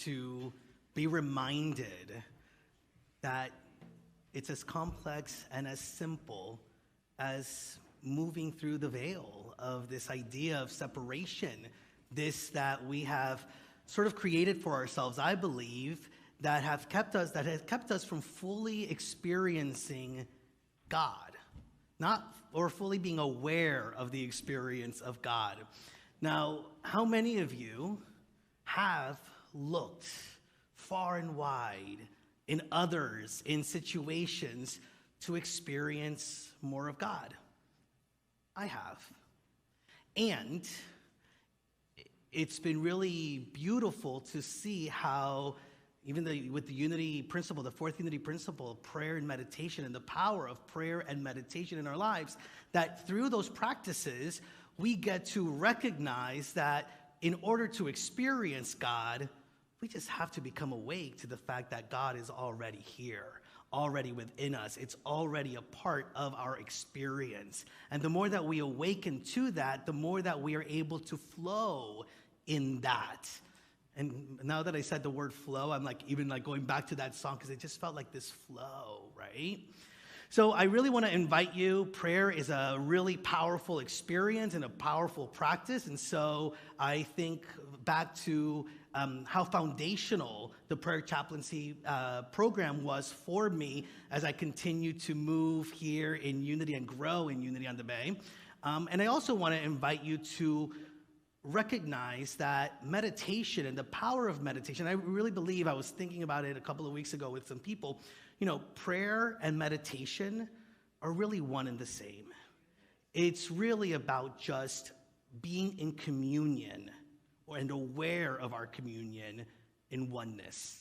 to be reminded that it's as complex and as simple as moving through the veil of this idea of separation, this that we have sort of created for ourselves, I believe, that has kept us from fully experiencing God, or fully being aware of the experience of God. Now, how many of you have looked far and wide in others, in situations, to experience more of God? I have. And it's been really beautiful to see how, with the unity principle, the fourth unity principle, prayer and meditation, and the power of prayer and meditation in our lives, that through those practices, we get to recognize that in order to experience God, we just have to become awake to the fact that God is already here, already within us. It's already a part of our experience. And the more that we awaken to that, the more that we are able to flow in that. And now that I said the word flow, I'm even going back to that song because it just felt like this flow, right? So I really want to invite you. Prayer is a really powerful experience and a powerful practice. And so I think back to how foundational the prayer chaplaincy program was for me as I continue to move here in Unity and grow in Unity on the Bay. And I also want to invite you to recognize that meditation and the power of meditation, I really believe, I was thinking about it a couple of weeks ago with some people, prayer and meditation are really one and the same. It's really about just being in communion and aware of our communion in oneness.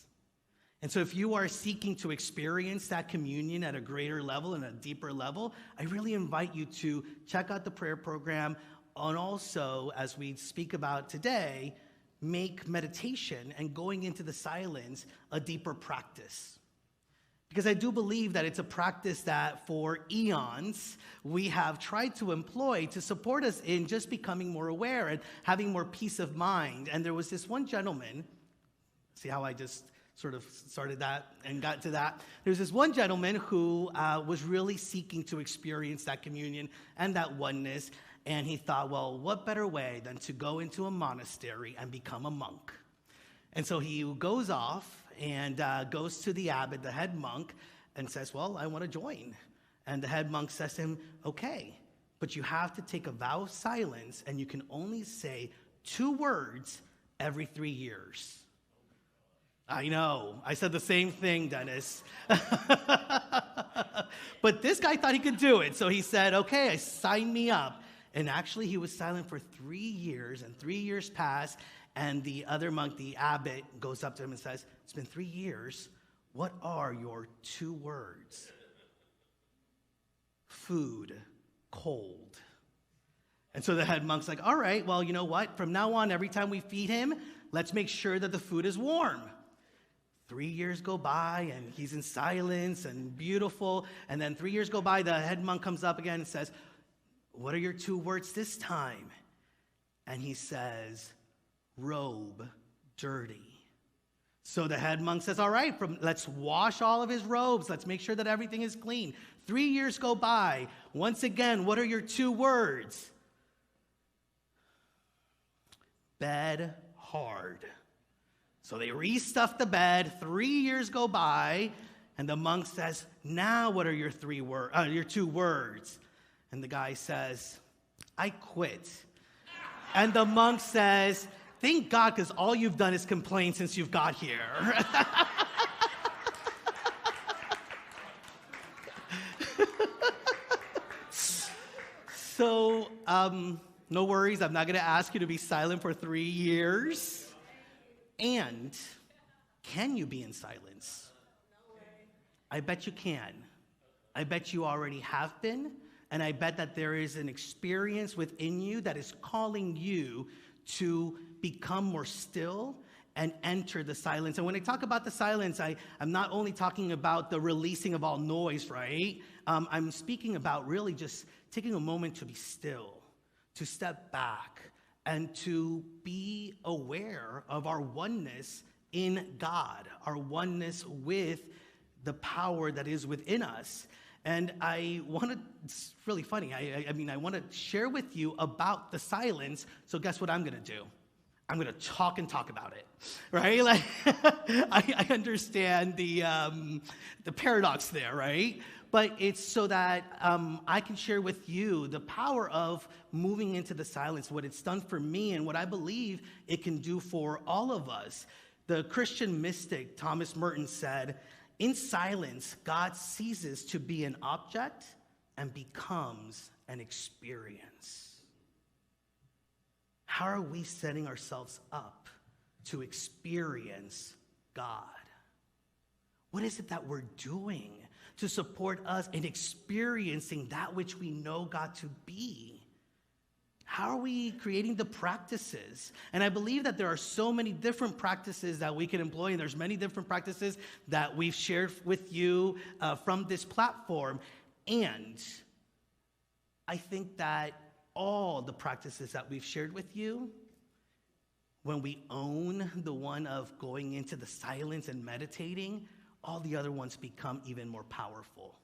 And so if you are seeking to experience that communion at a greater level and a deeper level, I really invite you to check out the prayer program, and also, as we speak about today, make meditation and going into the silence a deeper practice. Because I do believe that it's a practice that for eons we have tried to employ to support us in just becoming more aware and having more peace of mind. And there was this one gentleman, see how I just sort of started that and got to that? There's this one gentleman who was really seeking to experience that communion and that oneness. And he thought, well, what better way than to go into a monastery and become a monk? And so he goes off and goes to the abbot, the head monk, and says, well, I want to join. And the head monk says to him, okay, but you have to take a vow of silence, and you can only say 2 words every 3 years. I know. I said the same thing, Dennis. But this guy thought he could do it. So he said, okay, sign me up. And actually, he was silent for 3 years, and 3 years passed, and the other monk, the abbot, goes up to him and says, it's been 3 years. What are your 2 words? Food, cold. And so the head monk's like, all right, well, you know what? From now on, every time we feed him, let's make sure that the food is warm. 3 years go by, and he's in silence and beautiful. And then 3 years go by, the head monk comes up again and says, what are your 2 words this time? And he says, robe, dirty. So the head monk says, all right, let's wash all of his robes. Let's make sure that everything is clean. 3 years go by. Once again, what are your 2 words? Bed hard. So they restuff the bed. 3 years go by, and the monk says, now what are your 2 words? And the guy says, I quit. And the monk says, thank God, because all you've done is complain since you've got here. So, no worries. I'm not going to ask you to be silent for 3 years. And can you be in silence? I bet you can. I bet you already have been. And I bet that there is an experience within you that is calling you to become more still and enter the silence. And when I talk about the silence, I'm not only talking about the releasing of all noise, right? I'm speaking about really just taking a moment to be still, to step back, and to be aware of our oneness in God, our oneness with the power that is within us. And it's really funny. I want to share with you about the silence. So guess what I'm going to do? I'm going to talk about it, right? Like, I understand the paradox there, right? But it's so that I can share with you the power of moving into the silence, what it's done for me, and what I believe it can do for all of us. The Christian mystic Thomas Merton said, "In silence, God ceases to be an object and becomes an experience." How are we setting ourselves up to experience God? What is it that we're doing to support us in experiencing that which we know God to be? How are we creating the practices? And I believe that there are so many different practices that we can employ, and there's many different practices that we've shared with you from this platform. And I think that all the practices that we've shared with you, when we own the one of going into the silence and meditating, all the other ones become even more powerful.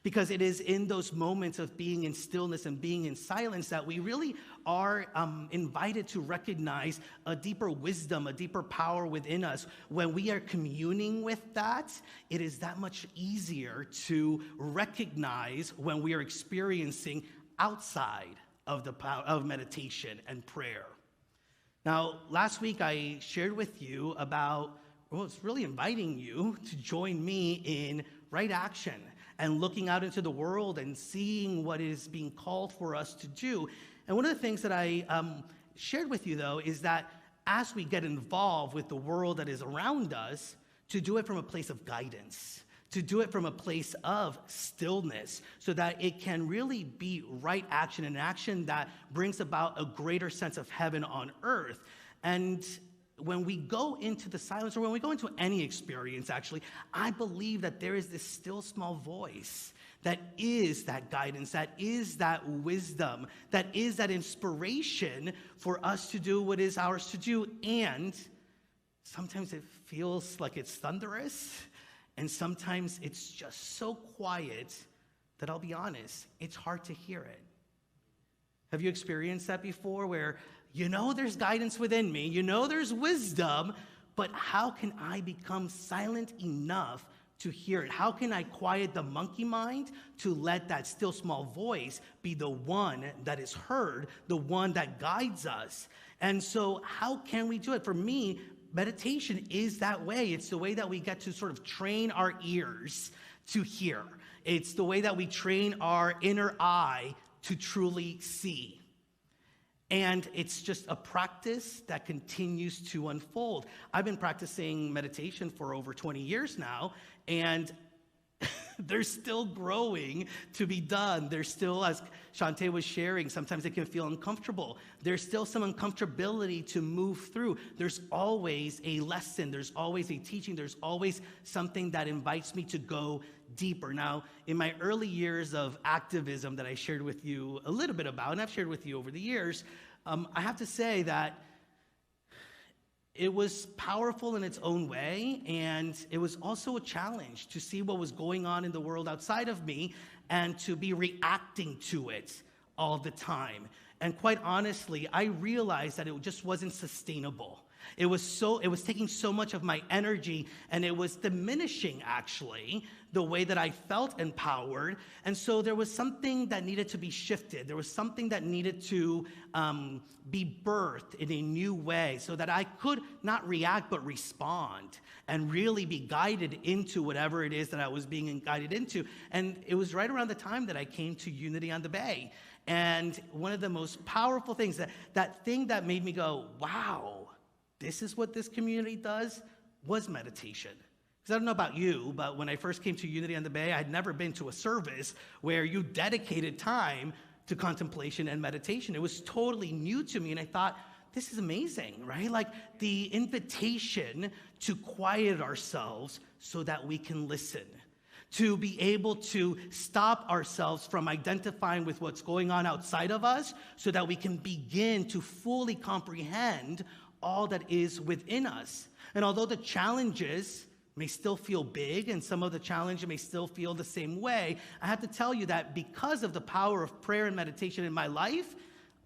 Because it is in those moments of being in stillness and being in silence that we really are invited to recognize a deeper wisdom, a deeper power within us. When we are communing with that, it is that much easier to recognize when we are experiencing outside of the power of meditation and prayer. Now, last week I shared with you about, it's really inviting you to join me in right action and looking out into the world and seeing what is being called for us to do. And one of the things that I shared with you, though, is that as we get involved with the world that is around us, to do it from a place of guidance, to do it from a place of stillness, so that it can really be right action, an action that brings about a greater sense of heaven on earth. And when we go into the silence, or when we go into any experience, actually, I believe that there is this still small voice that is that guidance, that is that wisdom, that is that inspiration for us to do what is ours to do. And sometimes it feels like it's thunderous, and sometimes it's just so quiet that, I'll be honest, it's hard to hear it. Have you experienced that before, where you know there's guidance within me, you know there's wisdom, but how can I become silent enough to hear it? How can I quiet the monkey mind to let that still small voice be the one that is heard, the one that guides us? And so how can we do it? For me, meditation is that way. It's the way that we get to sort of train our ears to hear. It's the way that we train our inner eye to truly see. And it's just a practice that continues to unfold. I've been practicing meditation for over 20 years now, and there's still growing to be done. There's still, as Shantae was sharing, sometimes it can feel uncomfortable. There's still some uncomfortability to move through. There's always a lesson. There's always a teaching. There's always something that invites me to go deeper. Now, in my early years of activism that I shared with you a little bit about, and I've shared with you over the years, I have to say that it was powerful in its own way, and it was also a challenge to see what was going on in the world outside of me and to be reacting to it all the time. And quite honestly, I realized that it just wasn't sustainable. It was taking so much of my energy, and it was diminishing, actually, the way that I felt empowered. And so there was something that needed to be shifted. There was something that needed to be birthed in a new way so that I could not react but respond and really be guided into whatever it is that I was being guided into. And it was right around the time that I came to Unity on the Bay. And one of the most powerful things, that thing that made me go, wow, this is what this community does, was meditation. Because I don't know about you, but when I first came to Unity on the Bay, I had never been to a service where you dedicated time to contemplation and meditation. It was totally new to me, and I thought, this is amazing, right? Like the invitation to quiet ourselves so that we can listen, to be able to stop ourselves from identifying with what's going on outside of us so that we can begin to fully comprehend all that is within us. And although the challenges may still feel big and some of the challenges may still feel the same way, I have to tell you that because of the power of prayer and meditation in my life,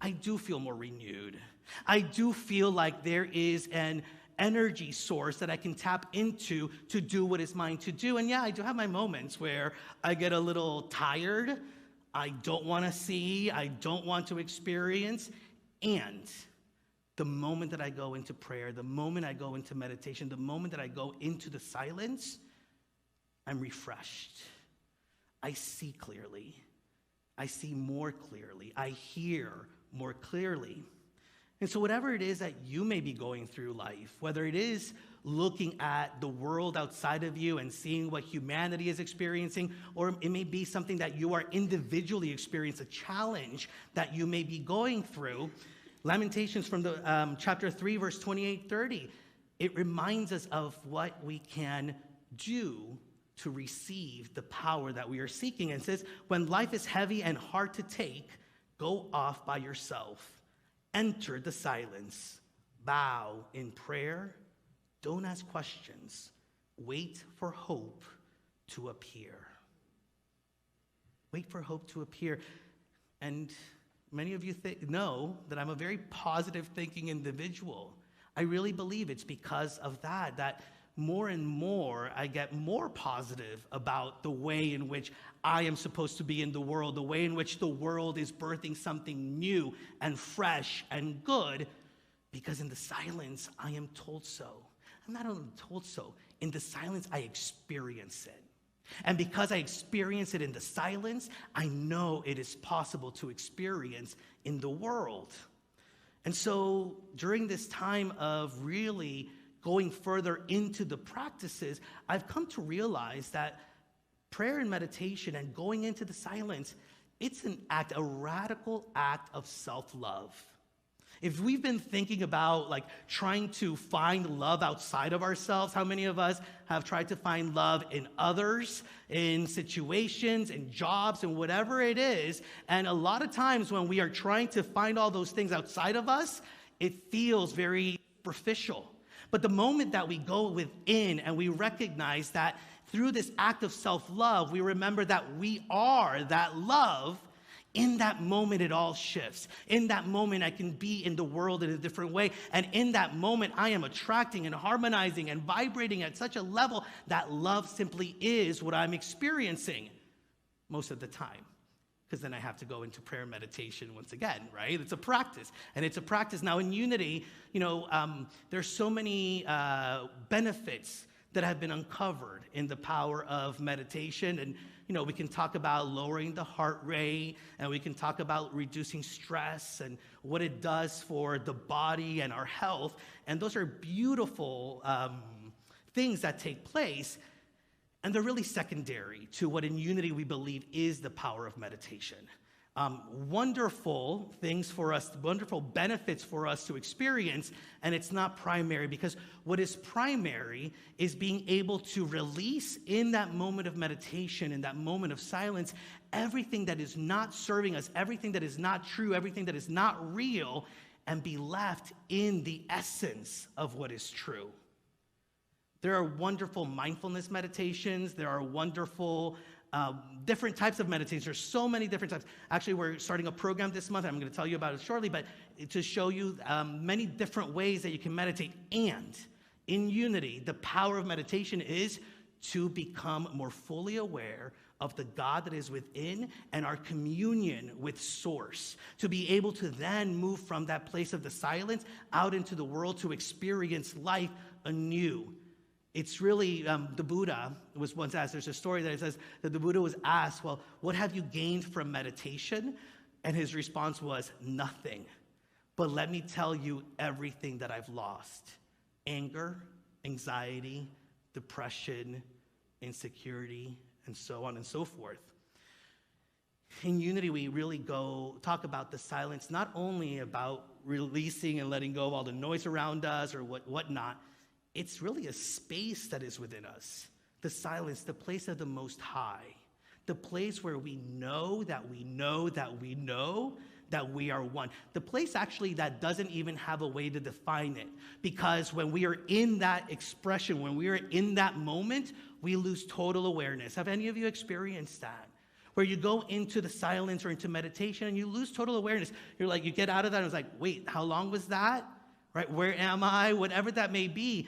I do feel more renewed. I do feel like there is an energy source that I can tap into to do what is mine to do. And yeah, I do have my moments where I get a little tired. I don't want to see. I don't want to experience. And the moment that I go into prayer, the moment I go into meditation, the moment that I go into the silence, I'm refreshed. I see clearly. I see more clearly. I hear more clearly. And so whatever it is that you may be going through life, whether it is looking at the world outside of you and seeing what humanity is experiencing, or it may be something that you are individually experiencing, a challenge that you may be going through, Lamentations from the chapter 3, verse 28-30, it reminds us of what we can do to receive the power that we are seeking. And says, when life is heavy and hard to take, go off by yourself. Enter the silence. Bow in prayer. Don't ask questions. Wait for hope to appear. Wait for hope to appear. And many of you know that I'm a very positive thinking individual. I really believe it's because of that more and more I get more positive about the way in which I am supposed to be in the world, the way in which the world is birthing something new and fresh and good, because in the silence I am told so. I'm not only told so, in the silence I experience it. And because I experience it in the silence, I know it is possible to experience in the world. And so during this time of really going further into the practices, I've come to realize that prayer and meditation and going into the silence, it's an act, a radical act of self-love. If we've been thinking about trying to find love outside of ourselves, how many of us have tried to find love in others, in situations, in jobs, and whatever it is? And a lot of times when we are trying to find all those things outside of us, it feels very superficial. But the moment that we go within and we recognize that through this act of self-love, we remember that we are that love, in that moment, it all shifts. In that moment, I can be in the world in a different way. And in that moment, I am attracting and harmonizing and vibrating at such a level that love simply is what I'm experiencing most of the time. Because then I have to go into prayer and meditation once again, right? It's a practice. And it's a practice. Now, in Unity, there's so many benefits that have been uncovered in the power of meditation. And we can talk about lowering the heart rate, and we can talk about reducing stress and what it does for the body and our health. And those are beautiful things that take place, and they're really secondary to what in Unity we believe is the power of meditation. Wonderful things for us, wonderful benefits for us to experience, and it's not primary, because what is primary is being able to release in that moment of meditation, in that moment of silence, everything that is not serving us, everything that is not true, everything that is not real, and be left in the essence of what is true. There are wonderful mindfulness meditations. There are wonderful different types of meditations. There's so many different types. Actually, we're starting a program this month. I'm going to tell you about it shortly, but to show you many different ways that you can meditate. And in Unity, the power of meditation is to become more fully aware of the God that is within and our communion with Source, to be able to then move from that place of the silence out into the world to experience life anew. It's really, the Buddha was once asked, there's a story that it says that the Buddha was asked, well, what have you gained from meditation? And his response was, nothing. But let me tell you everything that I've lost. Anger, anxiety, depression, insecurity, and so on and so forth. In Unity, we really talk about the silence, not only about releasing and letting go of all the noise around us or whatnot. It's really a space that is within us. The silence, the place of the Most High. The place where we know that we know that we know that we are one. The place actually that doesn't even have a way to define it, because when we are in that expression, when we are in that moment, we lose total awareness. Have any of you experienced that? Where you go into the silence or into meditation and you lose total awareness. You're like, you get out of that and it's like, wait, how long was that? Right? Where am I? Whatever that may be.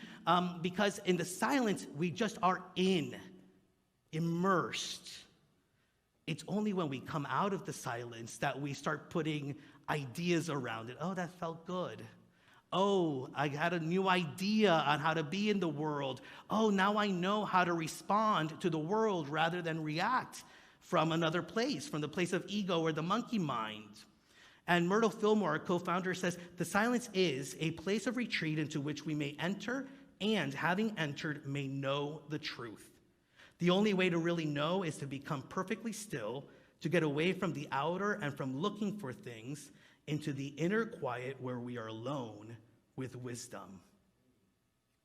Because in the silence, we just are immersed. It's only when we come out of the silence that we start putting ideas around it. Oh, that felt good. Oh, I had a new idea on how to be in the world. Oh, now I know how to respond to the world rather than react from another place, from the place of ego or the monkey mind. And Myrtle Fillmore, our co-founder, says, the silence is a place of retreat into which we may enter and, having entered, may know the truth. The only way to really know is to become perfectly still, to get away from the outer and from looking for things into the inner quiet where we are alone with wisdom.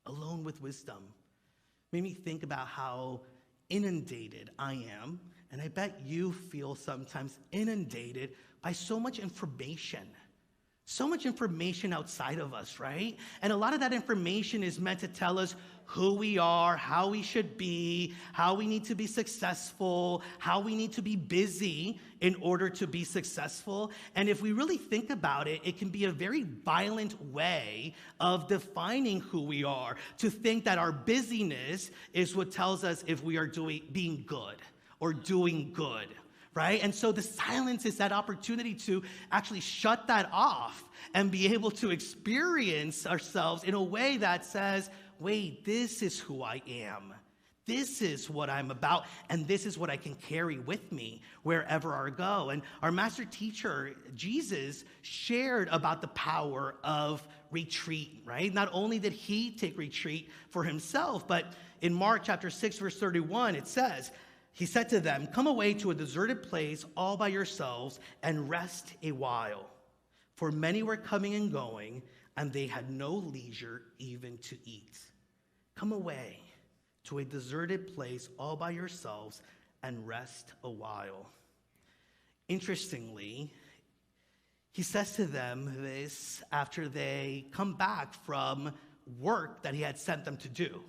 Alone with wisdom. Made me think about how inundated I am, and I bet you feel sometimes inundated by so much information. So much information outside of us, right? And a lot of that information is meant to tell us who we are, how we should be, how we need to be successful, how we need to be busy in order to be successful. And if we really think about it, it can be a very violent way of defining who we are, to think that our busyness is what tells us if we are being good or doing good. Right? And so the silence is that opportunity to actually shut that off and be able to experience ourselves in a way that says, wait, this is who I am. This is what I'm about, and this is what I can carry with me wherever I go. And our master teacher, Jesus, shared about the power of retreat, right? Not only did he take retreat for himself, but in Mark chapter 6, verse 31, it says, he said to them, come away to a deserted place all by yourselves and rest a while. For many were coming and going, and they had no leisure even to eat. Come away to a deserted place all by yourselves and rest a while. Interestingly, he says to them this after they come back from work that he had sent them to do.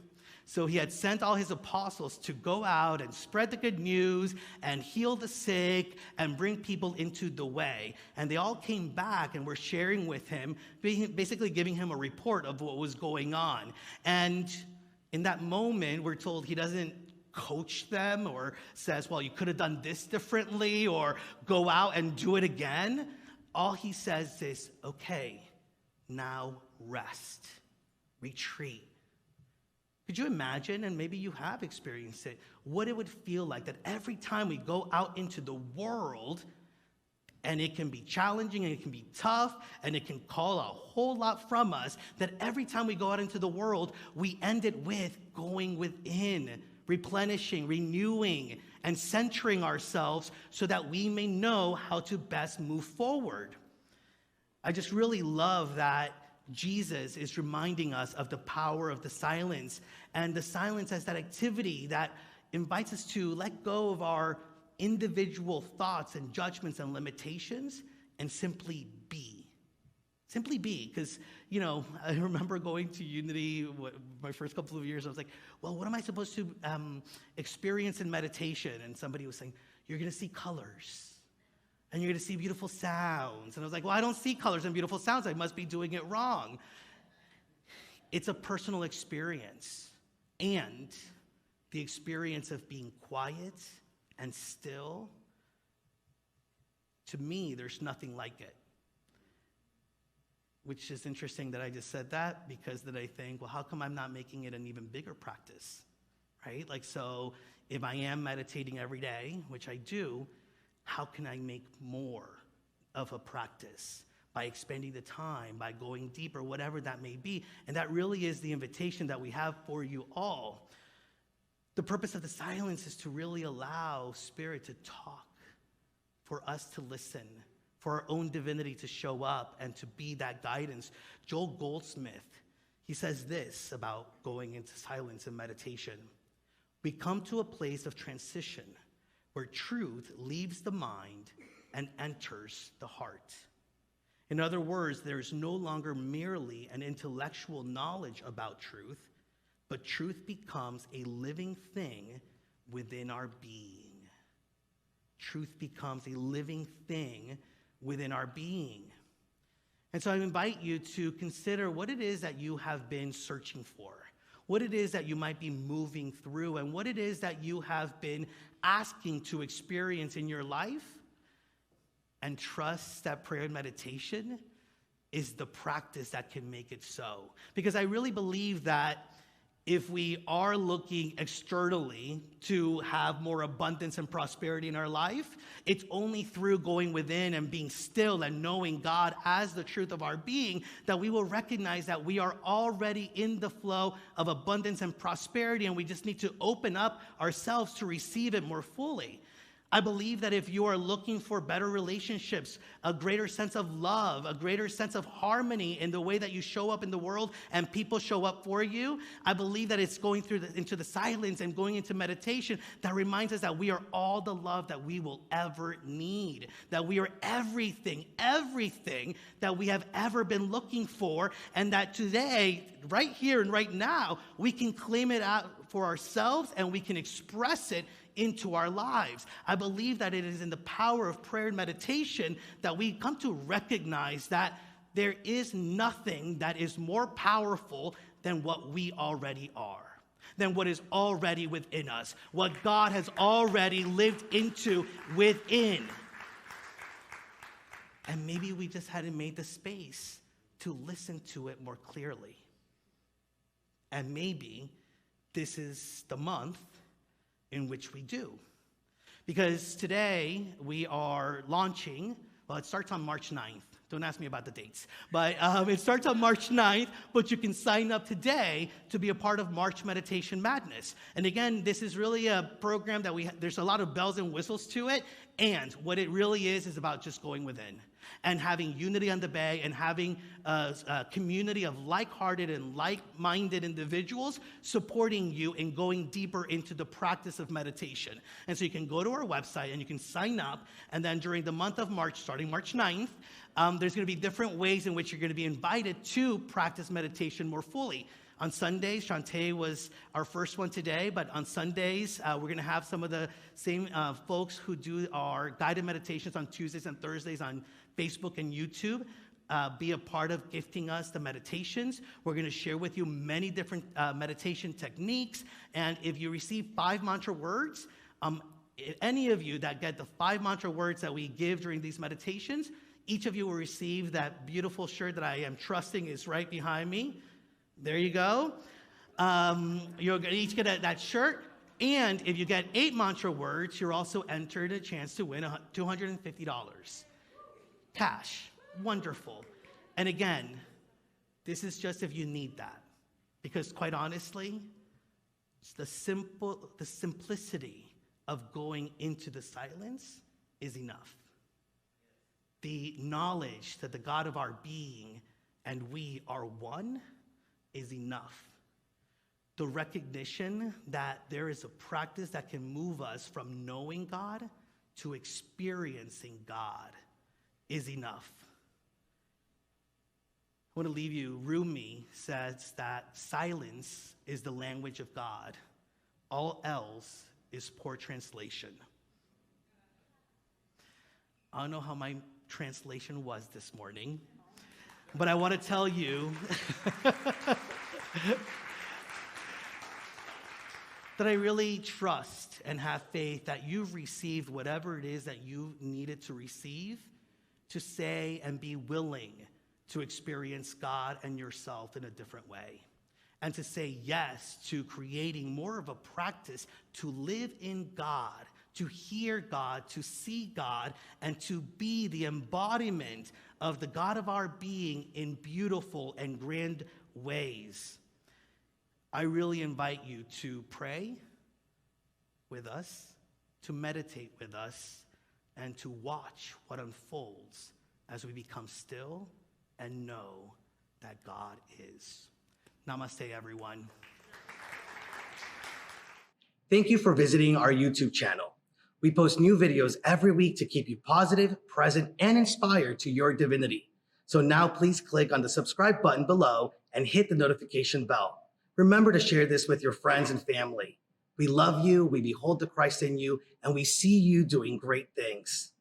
So he had sent all his apostles to go out and spread the good news and heal the sick and bring people into the way. And they all came back and were sharing with him, basically giving him a report of what was going on. And in that moment, we're told he doesn't coach them or says, well, you could have done this differently or go out and do it again. All he says is, okay, now rest, retreat. Could you imagine, and maybe you have experienced it, what it would feel like that every time we go out into the world, and it can be challenging, and it can be tough, and it can call a whole lot from us, that every time we go out into the world, we end it with going within, replenishing, renewing, and centering ourselves so that we may know how to best move forward. I just really love that Jesus is reminding us of the power of the silence, and the silence as that activity that invites us to let go of our individual thoughts and judgments and limitations and simply be. Simply be, because, I remember going to Unity my first couple of years. I was like, well, what am I supposed to experience in meditation? And somebody was saying, you're going to see colors. And you're going to see beautiful sounds. And I was like, well, I don't see colors and beautiful sounds. I must be doing it wrong. It's a personal experience. And the experience of being quiet and still, to me, there's nothing like it. Which is interesting that I just said that, because then I think, well, how come I'm not making it an even bigger practice, right? So if I am meditating every day, which I do, how can I make more of a practice by expending the time, by going deeper, whatever that may be? And that really is the invitation that we have for you all. The purpose of the silence is to really allow Spirit to talk, for us to listen, for our own divinity to show up and to be that guidance. Joel Goldsmith, he says this about going into silence and meditation. We come to a place of transition where truth leaves the mind and enters the heart. In other words, there is no longer merely an intellectual knowledge about truth, but truth becomes a living thing within our being. Truth becomes a living thing within our being. And so I invite you to consider what it is that you have been searching for, what it is that you might be moving through, and what it is that you have been asking to experience in your life, and trust that prayer and meditation is the practice that can make it so. Because I really believe that if we are looking externally to have more abundance and prosperity in our life, it's only through going within and being still and knowing God as the truth of our being that we will recognize that we are already in the flow of abundance and prosperity, and we just need to open up ourselves to receive it more fully. I believe that if you are looking for better relationships, a greater sense of love, a greater sense of harmony in the way that you show up in the world and people show up for you, I believe that it's going into the silence and going into meditation that reminds us that we are all the love that we will ever need, that we are everything that we have ever been looking for, and that today, right here and right now, we can claim it out for ourselves and we can express it into our lives. I believe that it is in the power of prayer and meditation that we come to recognize that there is nothing that is more powerful than what we already are, than what is already within us, what God has already lived into within. And maybe we just hadn't made the space to listen to it more clearly. And maybe this is the month in which we do. Because today we are launching, well, it starts on March 9th. Don't ask me about the dates. But it starts on March 9th, but you can sign up today to be a part of March Meditation Madness. And again, this is really a program that there's a lot of bells and whistles to it. And what it really is about just going within and having unity on the bay and having a community of like-hearted and like-minded individuals supporting you in going deeper into the practice of meditation. And so you can go to our website and you can sign up, and then during the month of March, starting March 9th, there's going to be different ways in which you're going to be invited to practice meditation more fully. On Sundays, Shantae was our first one today, but on Sundays, we're going to have some of the same folks who do our guided meditations on Tuesdays and Thursdays on Facebook and YouTube be a part of gifting us the meditations. We're going to share with you many different meditation techniques, and if you receive 5 mantra words, any of you that get the 5 mantra words that we give during these meditations, each of you will receive that beautiful shirt that I am trusting is right behind me. There you go. You'll each get that shirt. And if you get 8 mantra words, you're also entered a chance to win $250. Cash. Wonderful. And again, this is just if you need that. Because quite honestly, it's the simplicity of going into the silence is enough. The knowledge that the God of our being and we are one is enough. The recognition that there is a practice that can move us from knowing God to experiencing God is enough. I want to leave you. Rumi says that silence is the language of God. All else is poor translation. I don't know how my translation was this morning, but I want to tell you that I really trust and have faith that you've received whatever it is that you needed to receive to say and be willing to experience God and yourself in a different way. And to say yes to creating more of a practice to live in God, to hear God, to see God, and to be the embodiment of the God of our being in beautiful and grand ways. I really invite you to pray with us, to meditate with us, and to watch what unfolds as we become still and know that God is. Namaste, everyone. Thank you for visiting our YouTube channel. We post new videos every week to keep you positive, present, and inspired to your divinity. So now please click on the subscribe button below and hit the notification bell. Remember to share this with your friends and family. We love you, we behold the Christ in you, and we see you doing great things.